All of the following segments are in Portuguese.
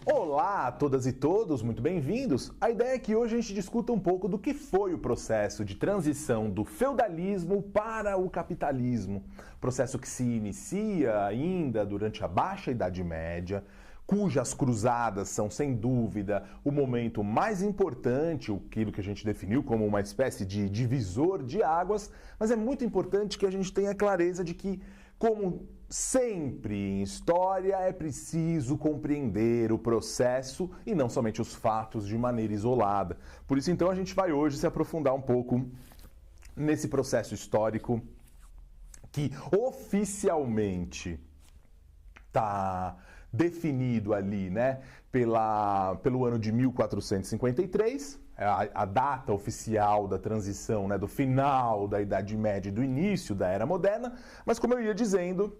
Olá a todas e todos, muito bem-vindos. A ideia é que hoje a gente discuta um pouco do que foi o processo de transição do feudalismo para o capitalismo. Processo que se inicia ainda durante a Baixa Idade Média, cujas cruzadas são, sem dúvida, o momento mais importante, aquilo que a gente definiu como uma espécie de divisor de águas, mas é muito importante que a gente tenha clareza de que, como sempre em história, é preciso compreender o processo e não somente os fatos de maneira isolada. Por isso, então, a gente vai hoje se aprofundar um pouco nesse processo histórico que oficialmente está definido ali, né, pelo ano de 1453, a data oficial da transição, né, do final da Idade Média e do início da Era Moderna, mas como eu ia dizendo,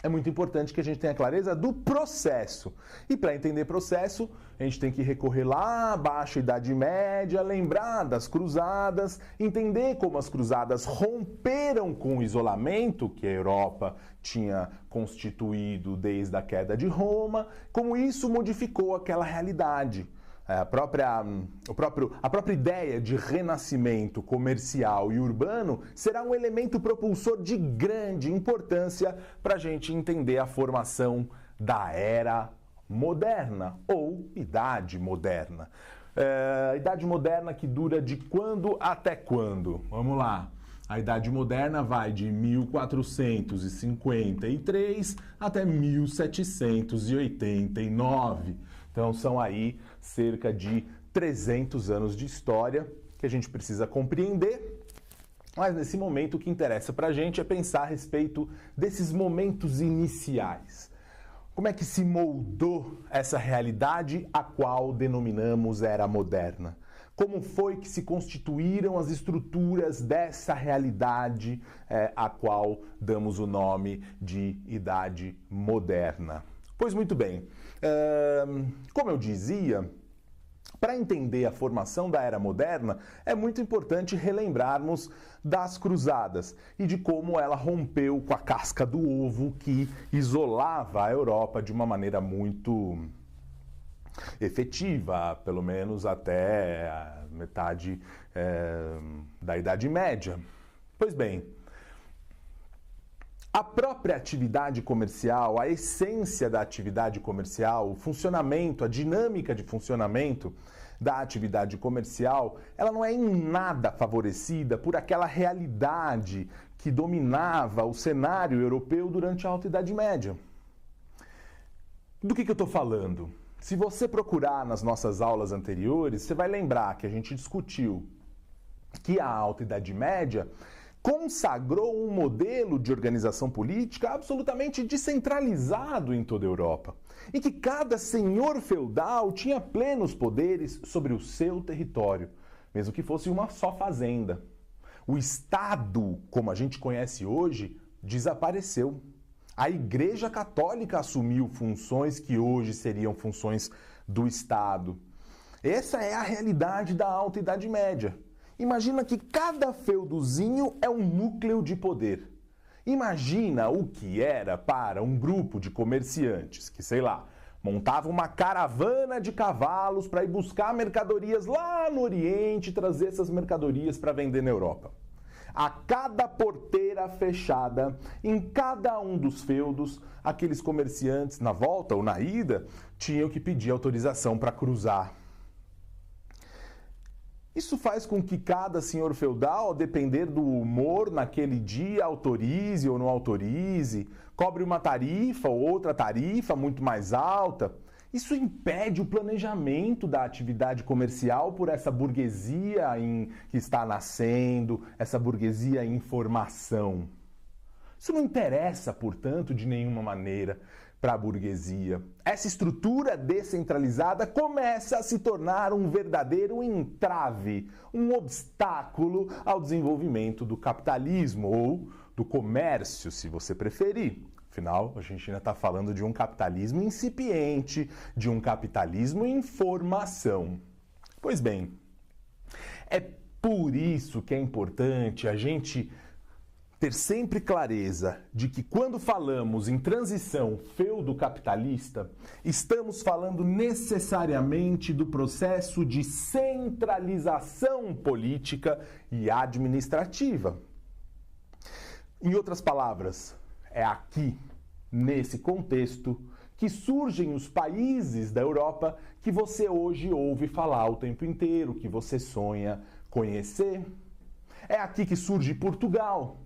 é muito importante que a gente tenha clareza do processo. E para entender processo, a gente tem que recorrer lá à Baixa Idade Média, lembrar das cruzadas, entender como as cruzadas romperam com o isolamento que a Europa tinha constituído desde a queda de Roma, como isso modificou aquela realidade. A própria ideia de renascimento comercial e urbano será um elemento propulsor de grande importância para a gente entender a formação da Era Moderna ou Idade Moderna. Idade Moderna que dura de quando até quando? Vamos lá. A Idade Moderna vai de 1453 até 1789. Então são aí cerca de 300 anos de história que a gente precisa compreender. Mas nesse momento o que interessa pra gente é pensar a respeito desses momentos iniciais. Como é que se moldou essa realidade a qual denominamos Era Moderna? Como foi que se constituíram as estruturas dessa realidade a qual damos o nome de Idade Moderna? Pois muito bem, como eu dizia, para entender a formação da Era Moderna, é muito importante relembrarmos das cruzadas e de como ela rompeu com a casca do ovo que isolava a Europa de uma maneira muito efetiva, pelo menos até a metade da Idade Média. Pois bem, a própria atividade comercial, a essência da atividade comercial, o funcionamento, a dinâmica de funcionamento da atividade comercial, ela não é em nada favorecida por aquela realidade que dominava o cenário europeu durante a Alta Idade Média. Do que eu estou falando? Se você procurar nas nossas aulas anteriores, você vai lembrar que a gente discutiu que a Alta Idade Média consagrou um modelo de organização política absolutamente descentralizado em toda a Europa, e que cada senhor feudal tinha plenos poderes sobre o seu território, mesmo que fosse uma só fazenda. O Estado, como a gente conhece hoje, desapareceu. A Igreja Católica assumiu funções que hoje seriam funções do Estado. Essa é a realidade da Alta Idade Média. Imagina que cada feudozinho é um núcleo de poder. Imagina o que era para um grupo de comerciantes que, sei lá, montava uma caravana de cavalos para ir buscar mercadorias lá no Oriente e trazer essas mercadorias para vender na Europa. A cada porteira fechada, em cada um dos feudos, aqueles comerciantes, na volta ou na ida, tinham que pedir autorização para cruzar. Isso faz com que cada senhor feudal, ao depender do humor naquele dia, autorize ou não autorize, cobre uma tarifa ou outra tarifa muito mais alta. Isso impede o planejamento da atividade comercial por essa burguesia que está nascendo, essa burguesia em formação. Isso não interessa, portanto, de nenhuma maneira para a burguesia. Essa estrutura descentralizada começa a se tornar um verdadeiro entrave, um obstáculo ao desenvolvimento do capitalismo ou do comércio, se você preferir. Afinal, a gente ainda está falando de um capitalismo incipiente, de um capitalismo em formação. Pois bem, é por isso que é importante a gente ter sempre clareza de que quando falamos em transição feudo-capitalista, estamos falando necessariamente do processo de centralização política e administrativa. Em outras palavras, é aqui, nesse contexto, que surgem os países da Europa que você hoje ouve falar o tempo inteiro, que você sonha conhecer. É aqui que surge Portugal.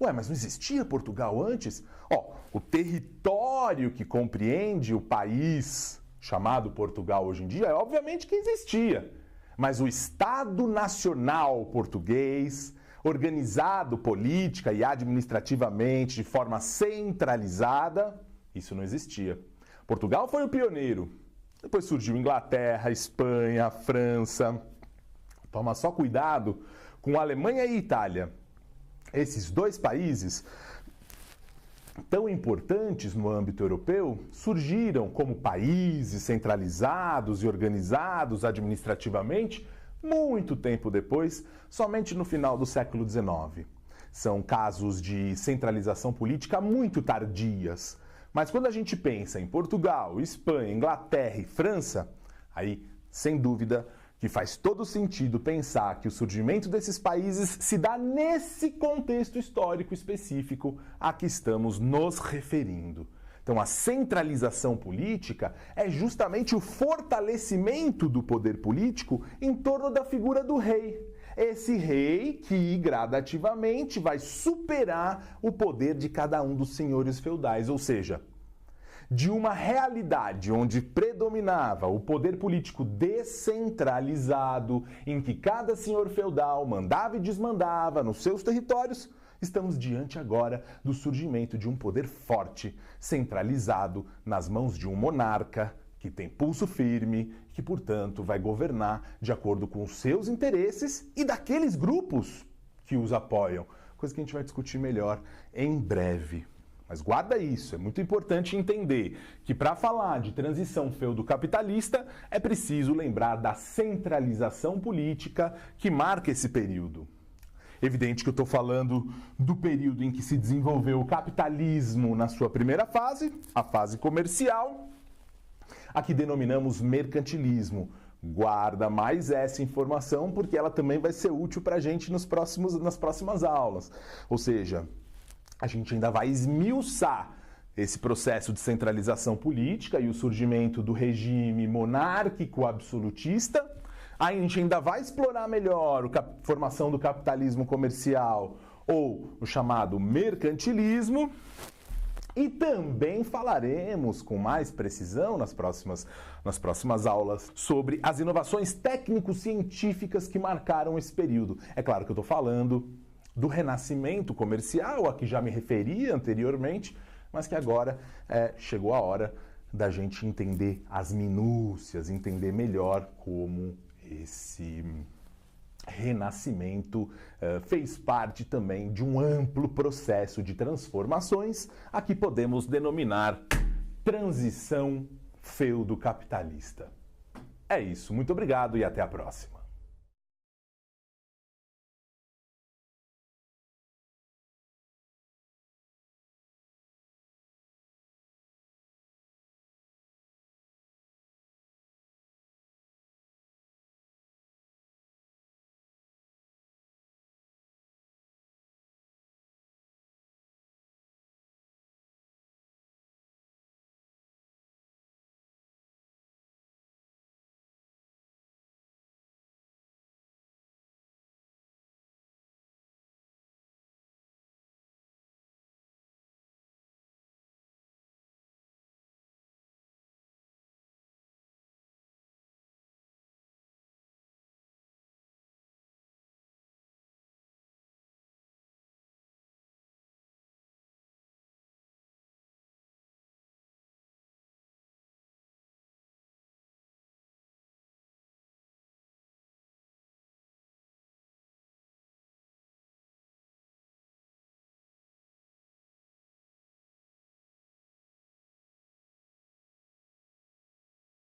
Ué, mas não existia Portugal antes? O território que compreende o país chamado Portugal hoje em dia, é obviamente que existia. Mas o Estado Nacional Português, organizado política e administrativamente de forma centralizada, isso não existia. Portugal foi o pioneiro. Depois surgiu Inglaterra, Espanha, França. Toma só cuidado com a Alemanha e Itália. Esses dois países, tão importantes no âmbito europeu, surgiram como países centralizados e organizados administrativamente muito tempo depois, somente no final do século XIX. São casos de centralização política muito tardias. Mas quando a gente pensa em Portugal, Espanha, Inglaterra e França, aí, sem dúvida, que faz todo sentido pensar que o surgimento desses países se dá nesse contexto histórico específico a que estamos nos referindo. Então, a centralização política é justamente o fortalecimento do poder político em torno da figura do rei. Esse rei que gradativamente vai superar o poder de cada um dos senhores feudais, ou seja, de uma realidade onde predominava o poder político descentralizado, em que cada senhor feudal mandava e desmandava nos seus territórios, estamos diante agora do surgimento de um poder forte, centralizado nas mãos de um monarca que tem pulso firme, que, portanto, vai governar de acordo com os seus interesses e daqueles grupos que os apoiam, coisa que a gente vai discutir melhor em breve. Mas guarda isso, é muito importante entender que para falar de transição feudo-capitalista é preciso lembrar da centralização política que marca esse período. Evidente que eu estou falando do período em que se desenvolveu o capitalismo na sua primeira fase, a fase comercial, a que denominamos mercantilismo. Guarda mais essa informação porque ela também vai ser útil para a gente nas próximas aulas. Ou seja, a gente ainda vai esmiuçar esse processo de centralização política e o surgimento do regime monárquico absolutista. A gente ainda vai explorar melhor a formação do capitalismo comercial ou o chamado mercantilismo. E também falaremos com mais precisão nas próximas aulas sobre as inovações técnico-científicas que marcaram esse período. É claro que eu estou falando do renascimento comercial, a que já me referi anteriormente, mas que agora chegou a hora da gente entender as minúcias, entender melhor como esse renascimento fez parte também de um amplo processo de transformações, a que podemos denominar transição feudo-capitalista. É isso, muito obrigado e até a próxima.